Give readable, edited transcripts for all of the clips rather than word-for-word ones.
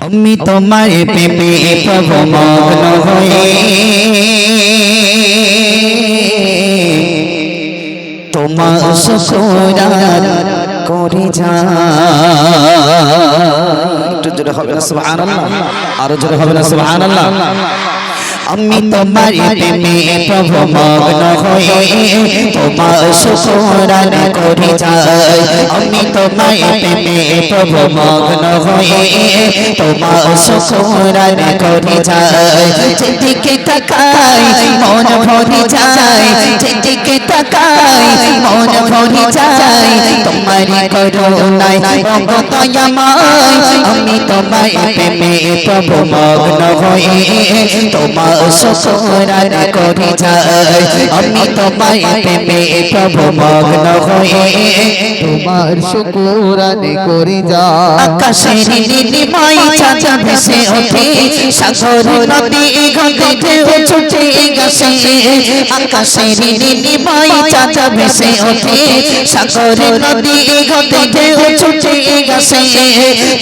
আমি তোমার প্রেমে প্রভু মগ্ন হয়ে তোমার শুকরান করে যাই। একটু জোরে হবে না সুবহানাল্লাহ, আরো জোরে হবে না সুবহানাল্লাহ। আমি তোমার প্রেমে প্রভু মগ্ন হয়ে তোমার শুকরান করে যাই। আমি তোমার প্রেমে প্রভু মগ্ন হয়ে তোমার শুকরান করে যাই। যেদিকে তাকাই মন ভরে যায়, যেদিকে তাকাই মন ভরে যায়। তোমার করুণায় দয়াময় আমি তোমার প্রেমে প্রভু মগ্ন হয়ে তোমার শুকরান করে যাই। আমি তোমার প্রেমে প্রভু মগ্ন হয়ে তোমার শুকরান করে যাই। আকাশের নীলিমায় চাঁদ ভেসে ওঠে, সাগর নদী ঘাটে ঢেউ ছুটে গেছে। আকাশের নীলিমায় চাঁদ ভেসে ওঠে, সাগর নদী ঘাটে ঢেউ ছুটে গেছে।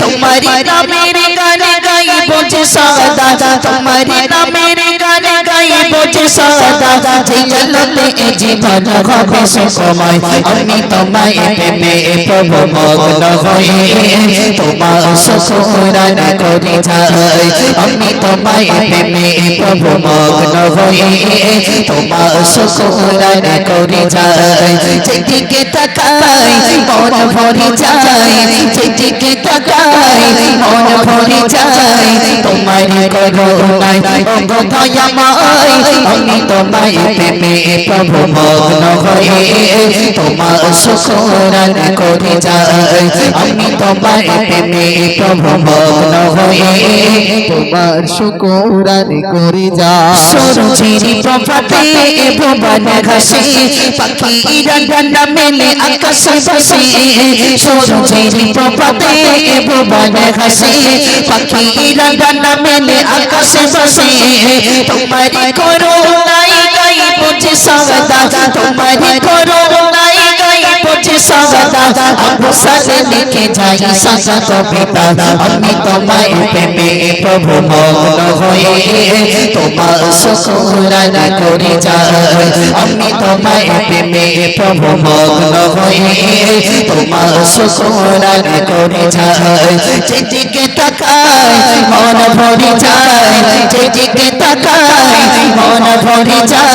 তোমার নামের গান গাইব যে সদা, তোমার নামের গান গাইব যে সদা। জীবনে জীবন হবে সুখময় আমি তোমার প্রেমে প্রভু মগ্ন হয়ে তোমার শুকরান করে যাই। আমি তোমার প্রেমে প্রভু মগ্ন হয়ে তোমার শুকরান করে যাই। যেদিকে তাকাই মন ভরে যায়, যেদিকে তাকাই মন ভরে যায়। তোমার করুণায় দয়াময় আমি তোমার প্রেমে প্রভু মগ্ন হয়ে তোমার শুকরান করে যাই। আমি তোমার প্রেমে প্রভু মগ্ন হয়ে তোমার শুকরান করে যাই। সূর্যের প্রভাতে ভুবন ঘাসে পাখিরা ডানা মেলে আকাশে বসে। সূর্যের প্রভাতে ভুবন ঘাসে পাখিরা ডানা মেলে আকাশে বসে। তোমার করুণায় গাইব যে সদা, তোমার করুণায় গাইব যে সদা। আবু সালে লিখে যাই সাজা কবিতা আমি তোমার প্রেমে প্রভু মগ্ন হয়ে তোমার শুকরান করে যাই। আমি তোমার প্রেমে প্রভু মগ্ন হয়ে তোমার শুকরান করে যাই। যেদিকে তাকাই মন ভরে যায়, যেদিকে তাকাই মন ভরে যায়।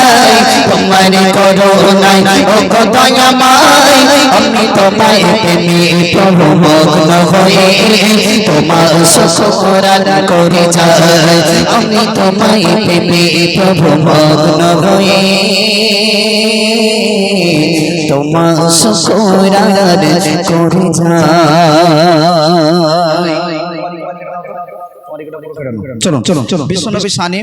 তোমার করুণায় দয়াময় আমি তোমার প্রেমে প্রভু মগ্ন হয়ে তোমার শুকরান করে যাই। আমি তোমার প্রেমে প্রভু মগ্ন হয়ে তোমার শুকরান করে যাই। চলো চলো চলো বিশ্বনবী শানে